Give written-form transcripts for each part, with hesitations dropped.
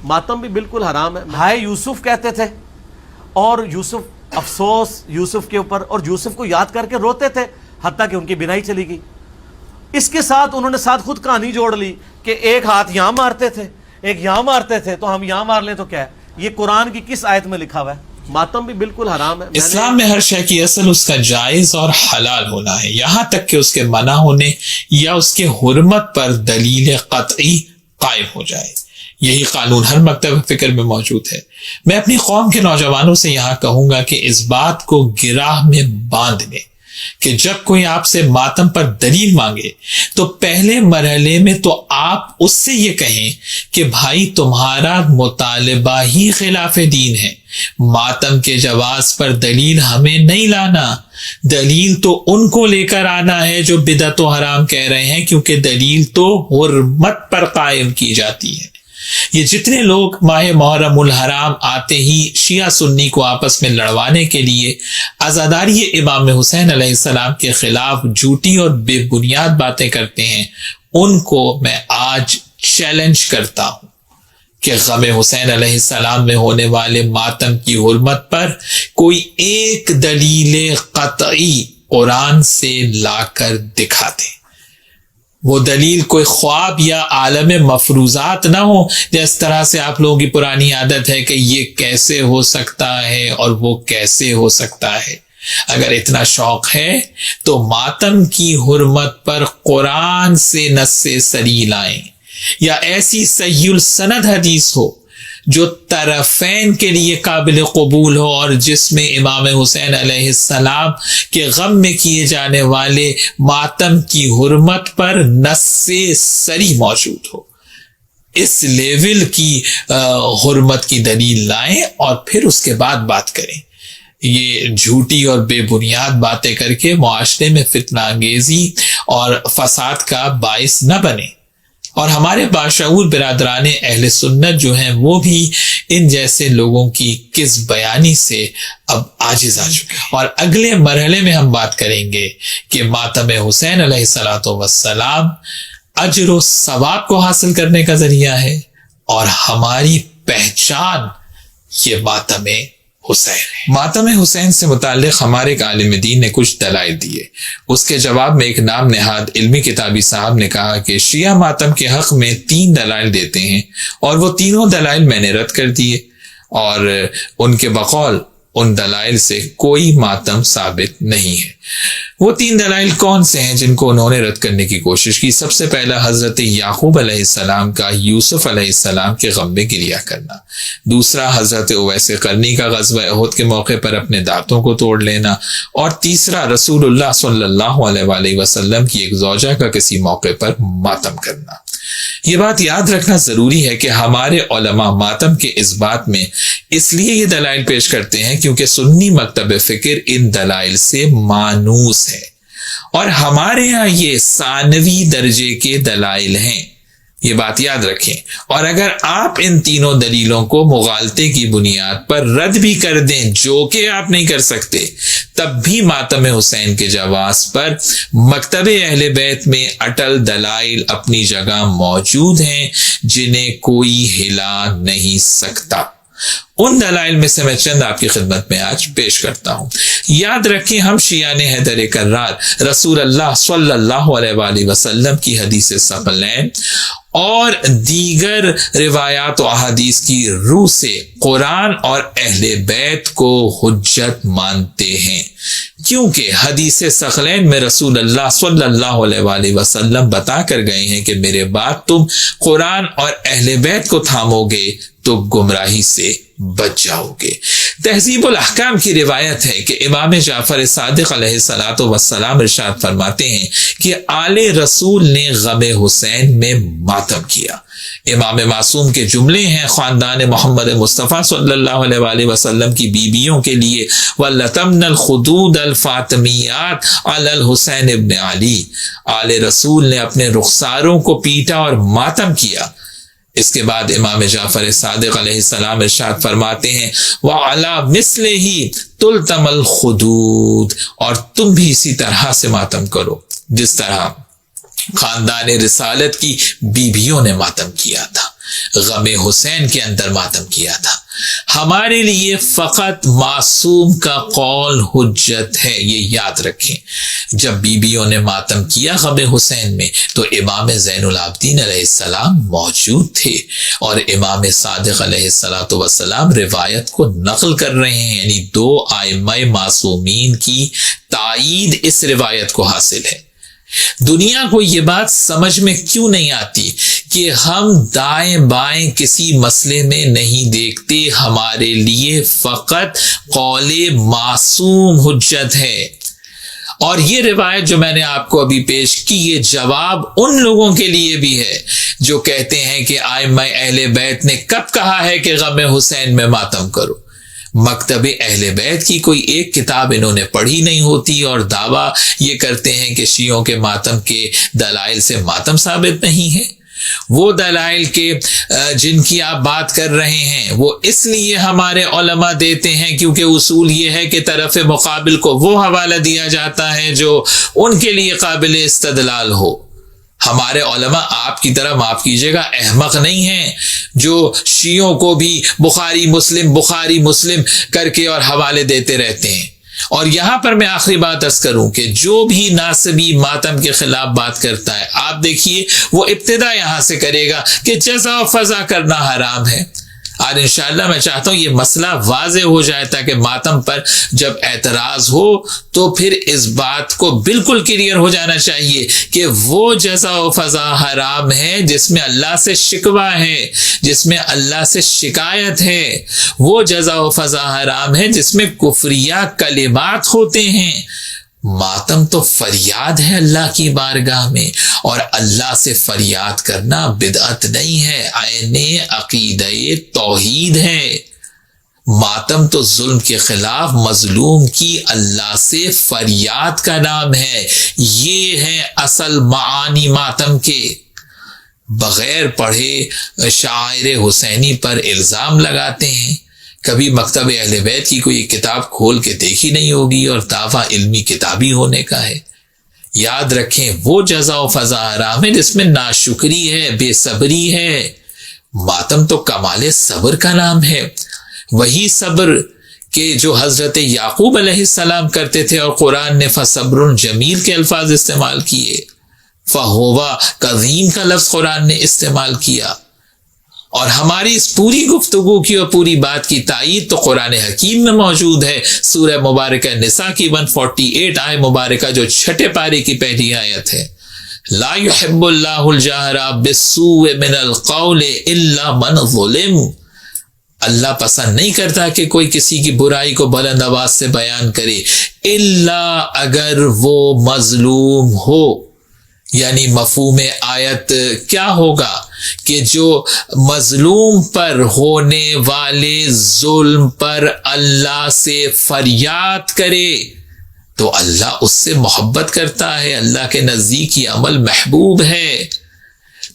ماتم بھی بالکل حرام ہے. ہائے یوسف کہتے تھے اور یوسف افسوس یوسف کے اوپر اور یوسف کو یاد کر کے روتے تھے حتیٰ کہ ان کی بینائی چلی گئی. اس کے ساتھ انہوں نے ساتھ خود کہانی جوڑ لی کہ ایک ہاتھ یہاں مارتے تھے ایک یہاں مارتے تھے تو ہم یہاں مار لیں تو کیا ہے. یہ قرآن کی کس آیت میں لکھا ہوا ہے؟ ماتم بھی بالکل حرام ہے. اسلام میں ہر شے کی اصل اس کا جائز اور حلال ہونا ہے، یہاں تک کہ اس کے منع ہونے یا اس کے حرمت پر دلیل قطعی قائم ہو جائے. یہی قانون ہر مکتب فکر میں موجود ہے. میں اپنی قوم کے نوجوانوں سے یہاں کہوں گا کہ اس بات کو گراہ میں باندھ لیں کہ جب کوئی آپ سے ماتم پر دلیل مانگے تو پہلے مرحلے میں تو آپ اس سے یہ کہیں کہ بھائی تمہارا مطالبہ ہی خلاف دین ہے، ماتم کے جواز پر دلیل ہمیں نہیں لانا، دلیل تو ان کو لے کر آنا ہے جو بدعت و حرام کہہ رہے ہیں، کیونکہ دلیل تو حرمت پر قائم کی جاتی ہے. یہ جتنے لوگ ماہ محرم الحرام آتے ہی شیعہ سنی کو آپس میں لڑوانے کے لیے عزاداری امام حسین علیہ السلام کے خلاف جھوٹی اور بے بنیاد باتیں کرتے ہیں، ان کو میں آج چیلنج کرتا ہوں کہ غم حسین علیہ السلام میں ہونے والے ماتم کی حرمت پر کوئی ایک دلیل قطعی قرآن سے لا کر دکھا دے. وہ دلیل کوئی خواب یا عالم مفروضات نہ ہو، جس طرح سے آپ لوگوں کی پرانی عادت ہے کہ یہ کیسے ہو سکتا ہے اور وہ کیسے ہو سکتا ہے. اگر اتنا شوق ہے تو ماتم کی حرمت پر قرآن سے نص صریح لائیں، یا ایسی صحیح السند حدیث ہو جو طرفین کے لیے قابل قبول ہو اور جس میں امام حسین علیہ السلام کے غم میں کیے جانے والے ماتم کی حرمت پر نص صریح موجود ہو. اس لیول کی حرمت کی دلیل لائیں اور پھر اس کے بعد بات کریں. یہ جھوٹی اور بے بنیاد باتیں کر کے معاشرے میں فتنہ انگیزی اور فساد کا باعث نہ بنے. اور ہمارے باشعور برادران اہل سنت جو ہیں وہ بھی ان جیسے لوگوں کی کس بیانی سے اب عاجز آ چکے. اور اگلے مرحلے میں ہم بات کریں گے کہ ماتم حسین علیہ السلام اجر و ثواب کو حاصل کرنے کا ذریعہ ہے اور ہماری پہچان یہ ماتم حسین ہے. ماتم حسین سے متعلق ہمارے ایک عالم دین نے کچھ دلائل دیے. اس کے جواب میں ایک نام نہاد علمی کتابی صاحب نے کہا کہ شیعہ ماتم کے حق میں 3 دلائل دیتے ہیں اور وہ تینوں دلائل میں نے رد کر دیے، اور ان کے بقول ان دلائل سے کوئی ماتم ثابت نہیں ہے. وہ 3 دلائل کون سے ہیں جن کو انہوں نے رد کرنے کی کوشش کی؟ سب سے پہلا حضرت یعقوب علیہ السلام کا یوسف علیہ السلام کے غم میں گریہ کرنا. دوسرا حضرت اویس قرنی کا غزوہ احد کے موقع پر اپنے دانتوں کو توڑ لینا. اور تیسرا رسول اللہ صلی اللہ علیہ وآلہ وسلم کی ایک زوجہ کا کسی موقع پر ماتم کرنا. یہ بات یاد رکھنا ضروری ہے کہ ہمارے علماء ماتم کے اس بات میں اس لیے یہ دلائل پیش کرتے ہیں کیونکہ سنی مکتب فکر ان دلائل سے مانوس ہے، اور ہمارے ہاں یہ ثانوی درجے کے دلائل ہیں. یہ بات یاد رکھیں. اور اگر آپ ان تینوں دلیلوں کو مغالطے کی بنیاد پر رد بھی کر دیں، جو کہ آپ نہیں کر سکتے، تب بھی ماتم حسین کے جواز پر مکتب اہل بیت میں اٹل دلائل اپنی جگہ موجود ہیں جنہیں کوئی ہلا نہیں سکتا. ان دلائل میں سے میں چند آپ کی خدمت میں آج پیش کرتا ہوں. یاد رکھیں، ہم شیعان حیدر کرار رسول اللہ صلی اللہ علیہ وآلہ وسلم کی حدیث ثقلین اور دیگر روایات و احادیث کی روح سے قرآن اور اہل بیت کو حجت مانتے ہیں، کیونکہ حدیث ثقلین میں رسول اللہ صلی اللہ علیہ وآلہ وسلم بتا کر گئے ہیں کہ میرے بعد تم قرآن اور اہل بیت کو تھامو گے تو گمراہی سے بچ جاؤ گے. تہذیب الاحکام کی روایت ہے کہ امام جعفر صادق علیہ الصلوۃ والسلام ارشاد فرماتے ہیں کہ آل رسول نے غم حسین میں ماتم کیا. امام معصوم کے جملے ہیں خاندان محمد مصطفیٰ صلی اللہ علیہ وآلہ وسلم کی بیویوں کے لیے وَلَتَمْنَ الْخُدُودَ الْفَاطِمِيَّاتِ عَلَى الْحُسَيْنِ ابْنِ عَلِي. آل رسول نے اپنے رخساروں کو پیٹا اور ماتم کیا. اس کے بعد امام جعفر صادق علیہ السلام ارشاد فرماتے ہیں وَعَلَى مِثْلِهِ تُلْتَمَ الْخُدُودُ، اور تم بھی اسی طرح سے ماتم کرو جس طرح خاندان رسالت کی بیویوں نے ماتم کیا تھا. غم حسین کے اندر ماتم کیا تھا. ہمارے لیے فقط معصوم کا قول حجت ہے، یہ یاد رکھیں. جب بیویوں نے ماتم کیا غم حسین میں تو امام زین العابدین علیہ السلام موجود تھے، اور امام صادق علیہ السلام روایت کو نقل کر رہے ہیں. یعنی دو ائمہ معصومین کی تائید اس روایت کو حاصل ہے. دنیا کو یہ بات سمجھ میں کیوں نہیں آتی کہ ہم دائیں بائیں کسی مسئلے میں نہیں دیکھتے، ہمارے لیے فقط قول معصوم حجت ہے. اور یہ روایت جو میں نے آپ کو ابھی پیش کی، یہ جواب ان لوگوں کے لیے بھی ہے جو کہتے ہیں کہ ائمہ اہل بیت نے کب کہا ہے کہ غم حسین میں ماتم کرو. مکتب اہل بیت کی کوئی ایک کتاب انہوں نے پڑھی نہیں ہوتی، اور دعویٰ یہ کرتے ہیں کہ شیعوں کے ماتم کے دلائل سے ماتم ثابت نہیں ہے. وہ دلائل کے جن کی آپ بات کر رہے ہیں وہ اس لیے ہمارے علماء دیتے ہیں کیونکہ اصول یہ ہے کہ طرف مقابل کو وہ حوالہ دیا جاتا ہے جو ان کے لیے قابل استدلال ہو. ہمارے علماء آپ کی طرح معاف کیجیے گا احمق نہیں ہیں جو شیعوں کو بھی بخاری مسلم کر کے اور حوالے دیتے رہتے ہیں. اور یہاں پر میں آخری بات عرض کروں کہ جو بھی ناسبی ماتم کے خلاف بات کرتا ہے، آپ دیکھیے وہ ابتدا یہاں سے کرے گا کہ جزا و فضا کرنا حرام ہے. اور انشاءاللہ میں چاہتا ہوں یہ مسئلہ واضح ہو جائے تاکہ ماتم پر جب اعتراض ہو تو پھر اس بات کو بالکل کلیئر ہو جانا چاہیے کہ وہ جزا و فضا حرام ہے جس میں اللہ سے شکوہ ہے، جس میں اللہ سے شکایت ہے. وہ جزا و فضا حرام ہے جس میں کفریہ کلمات ہوتے ہیں. ماتم تو فریاد ہے اللہ کی بارگاہ میں، اور اللہ سے فریاد کرنا بدعت نہیں ہے، عین عقیدہ توحید ہے. ماتم تو ظلم کے خلاف مظلوم کی اللہ سے فریاد کا نام ہے. یہ ہے اصل معانی ماتم کے. بغیر پڑھے شاعر حسینی پر الزام لگاتے ہیں. کبھی مکتب اہل بیت کی کوئی کتاب کھول کے دیکھی نہیں ہوگی اور دعویٰ علمی کتابی ہونے کا ہے. یاد رکھیں وہ جزا و فضا حرام ہے جس میں ناشکری ہے، بے صبری ہے. ماتم تو کمال صبر کا نام ہے. وہی صبر کہ جو حضرت یعقوب علیہ السلام کرتے تھے، اور قرآن نے فصبر جمیل کے الفاظ استعمال کیے. فہوا کظیم کا لفظ قرآن نے استعمال کیا. اور ہماری اس پوری گفتگو کی اور پوری بات کی تائید تو قرآن حکیم میں موجود ہے. سورہ مبارکہ نساء کی 148 آیت مبارکہ جو 6 پارے کی پہلی آیت ہے. لا يحب اللہ الجہر بالسوء من القول الا من ظلم. اللہ پسند نہیں کرتا کہ کوئی کسی کی برائی کو بلند آواز سے بیان کرے الا اگر وہ مظلوم ہو. یعنی مفہوم آیت کیا ہوگا کہ جو مظلوم پر ہونے والے ظلم پر اللہ سے فریاد کرے تو اللہ اس سے محبت کرتا ہے، اللہ کے نزدیک یہ عمل محبوب ہے.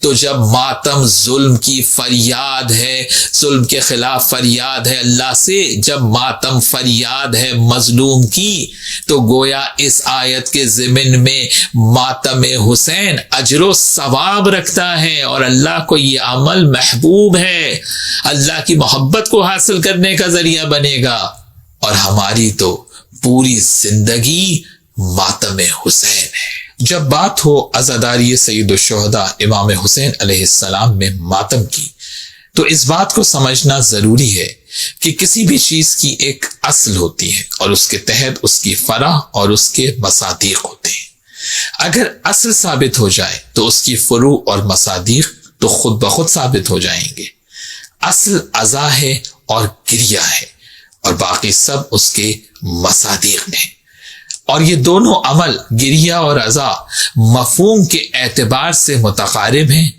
تو جب ماتم ظلم کی فریاد ہے، ظلم کے خلاف فریاد ہے اللہ سے، جب ماتم فریاد ہے مظلوم کی، تو گویا اس آیت کے ضمن میں ماتم حسین اجر و ثواب رکھتا ہے، اور اللہ کو یہ عمل محبوب ہے، اللہ کی محبت کو حاصل کرنے کا ذریعہ بنے گا. اور ہماری تو پوری زندگی ماتم حسین ہے. جب بات ہو عزاداری سید الشہداء امام حسین علیہ السلام میں ماتم کی، تو اس بات کو سمجھنا ضروری ہے کہ کسی بھی چیز کی ایک اصل ہوتی ہے اور اس کے تحت اس کی فرع اور اس کے مصادیق ہوتے ہیں. اگر اصل ثابت ہو جائے تو اس کی فروع اور مصادیق تو خود بخود ثابت ہو جائیں گے. اصل عزا ہے اور گریہ ہے، اور باقی سب اس کے مصادیق میں. اور یہ دونوں عمل گریہ اور عزا مفہوم کے اعتبار سے متقارب ہیں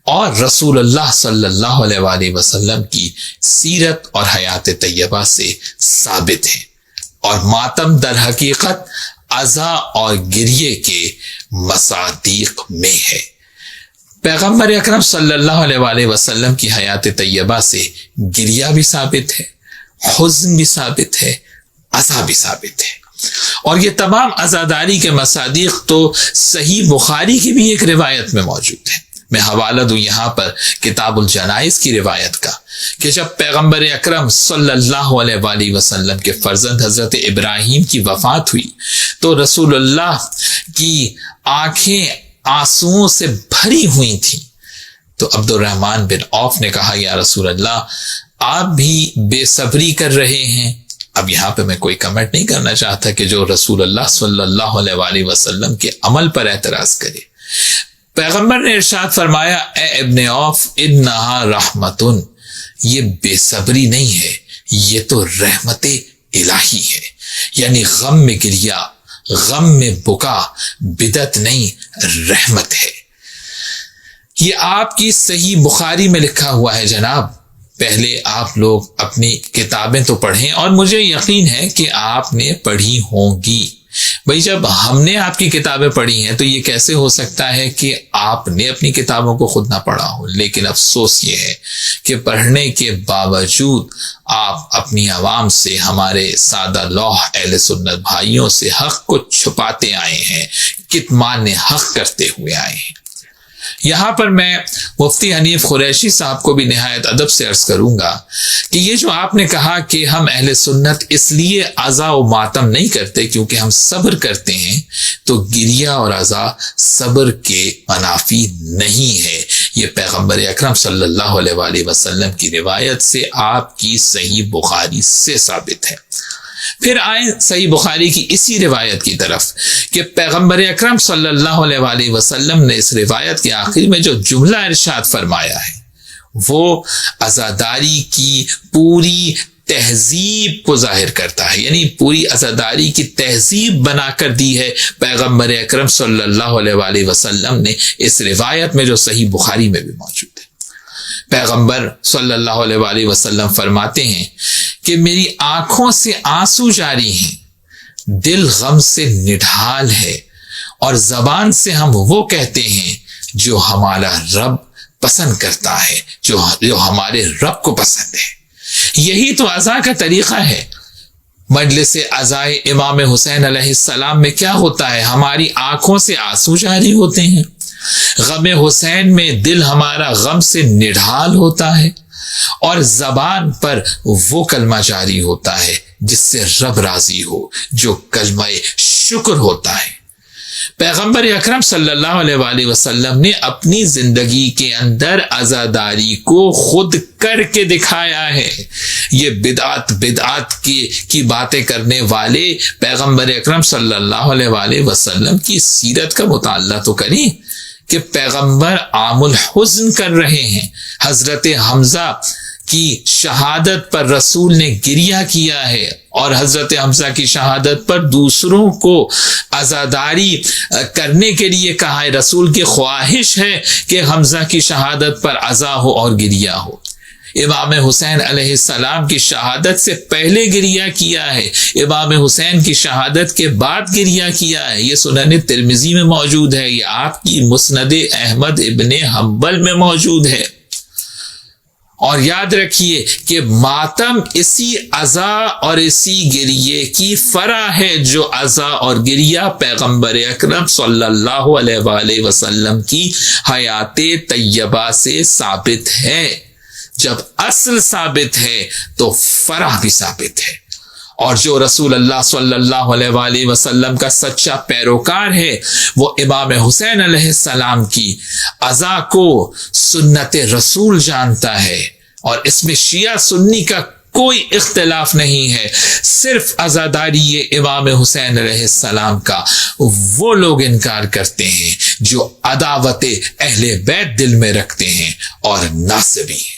اور رسول اللہ صلی اللہ علیہ وآلہ وسلم کی سیرت اور حیات طیبہ سے ثابت ہیں. اور ماتم در حقیقت عزا اور گریہ کے مصادیق میں ہے. پیغمبر اکرم صلی اللہ علیہ وآلہ وسلم کی حیات طیبہ سے گریہ بھی ثابت ہے، حزن بھی ثابت ہے، عزا بھی ثابت ہے. اور یہ تمام عزاداری کے مصادیق تو صحیح بخاری کی بھی ایک روایت میں موجود ہے. میں حوالہ دوں یہاں پر کتاب الجنائز کی روایت کا کہ جب پیغمبر اکرم صلی اللہ علیہ وآلہ وسلم کے فرزند حضرت ابراہیم کی وفات ہوئی تو رسول اللہ کی آنکھیں آنسوؤں سے بھری ہوئی تھیں. تو عبد الرحمن بن عوف نے کہا یا رسول اللہ آپ بھی بے صبری کر رہے ہیں. اب یہاں پہ میں کوئی کمنٹ نہیں کرنا چاہتا کہ جو رسول اللہ صلی اللہ علیہ وآلہ وسلم کے عمل پر اعتراض کرے. پیغمبر نے ارشاد فرمایا اے ابن عوف انہا رحمتن، یہ بے صبری نہیں ہے، یہ تو رحمت الہی ہے. یعنی غم میں گریا، غم میں بکا بدعت نہیں رحمت ہے. یہ آپ کی صحیح بخاری میں لکھا ہوا ہے جناب. پہلے آپ لوگ اپنی کتابیں تو پڑھیں، اور مجھے یقین ہے کہ آپ نے پڑھی ہوں گی. بھئی جب ہم نے آپ کی کتابیں پڑھی ہیں تو یہ کیسے ہو سکتا ہے کہ آپ نے اپنی کتابوں کو خود نہ پڑھا ہو. لیکن افسوس یہ ہے کہ پڑھنے کے باوجود آپ اپنی عوام سے، ہمارے سادہ لوح اہل سنت بھائیوں سے حق کو چھپاتے آئے ہیں، کتمان حق کرتے ہوئے آئے ہیں. یہاں پر میں مفتی حنیف قریشی صاحب کو بھی نہایت ادب سے عرض کروں گا کہ یہ جو آپ نے کہا کہ ہم اہل سنت اس لیے عزا و ماتم نہیں کرتے کیونکہ ہم صبر کرتے ہیں، تو گریہ اور عزا صبر کے منافی نہیں ہے. یہ پیغمبر اکرم صلی اللہ علیہ وآلہ وسلم کی روایت سے آپ کی صحیح بخاری سے ثابت ہے. پھر آئیں صحیح بخاری کی اسی روایت کی طرف کہ پیغمبر اکرم صلی اللہ علیہ وآلہ وسلم نے اس روایت کے آخر میں جو جملہ ارشاد فرمایا ہے وہ عزاداری کی پوری تہذیب کو ظاہر کرتا ہے. یعنی پوری عزاداری کی تہذیب بنا کر دی ہے پیغمبر اکرم صلی اللہ علیہ وآلہ وسلم نے اس روایت میں جو صحیح بخاری میں بھی موجود ہے. پیغمبر صلی اللہ علیہ وآلہ وسلم فرماتے ہیں کہ میری آنکھوں سے آنسو جاری ہیں، دل غم سے نڈھال ہے، اور زبان سے ہم وہ کہتے ہیں جو ہمارا رب پسند کرتا ہے، جو ہمارے رب کو پسند ہے. یہی تو عزا کا طریقہ ہے. مجلس عزائے امام حسین علیہ السلام میں کیا ہوتا ہے؟ ہماری آنکھوں سے آنسو جاری ہوتے ہیں، غم حسین میں دل ہمارا غم سے نڈھال ہوتا ہے، اور زبان پر وہ کلمہ جاری ہوتا ہے جس سے رب راضی ہو، جو کلمہ شکر ہوتا ہے. پیغمبر اکرم صلی اللہ علیہ وآلہ وسلم نے اپنی زندگی کے اندر عزاداری کو خود کر کے دکھایا ہے. یہ بدعت کی باتیں کرنے والے پیغمبر اکرم صلی اللہ علیہ وآلہ وسلم کی سیرت کا مطالعہ تو کریں کہ پیغمبر عام الحزن کر رہے ہیں. حضرت حمزہ کی شہادت پر رسول نے گریہ کیا ہے، اور حضرت حمزہ کی شہادت پر دوسروں کو عزاداری کرنے کے لیے کہا ہے. رسول کی خواہش ہے کہ حمزہ کی شہادت پر عزا ہو اور گریہ ہو. امام حسین علیہ السلام کی شہادت سے پہلے گریہ کیا ہے، امام حسین کی شہادت کے بعد گریہ کیا ہے. یہ سنن ترمذی میں موجود ہے، یہ آپ کی مسند احمد ابن حنبل میں موجود ہے. اور یاد رکھیے کہ ماتم اسی عزا اور اسی گریے کی فرع ہے جو عزا اور گریہ پیغمبر اکرم صلی اللہ علیہ وآلہ وسلم کی حیات طیبہ سے ثابت ہے. جب اصل ثابت ہے تو فرع بھی ثابت ہے. اور جو رسول اللہ صلی اللہ علیہ وآلہ وسلم کا سچا پیروکار ہے وہ امام حسین علیہ السلام کی عزا کو سنت رسول جانتا ہے. اور اس میں شیعہ سنی کا کوئی اختلاف نہیں ہے. صرف عزاداری امام حسین علیہ السلام کا وہ لوگ انکار کرتے ہیں جو عداوت اہل بیت دل میں رکھتے ہیں اور ناصبی ہیں.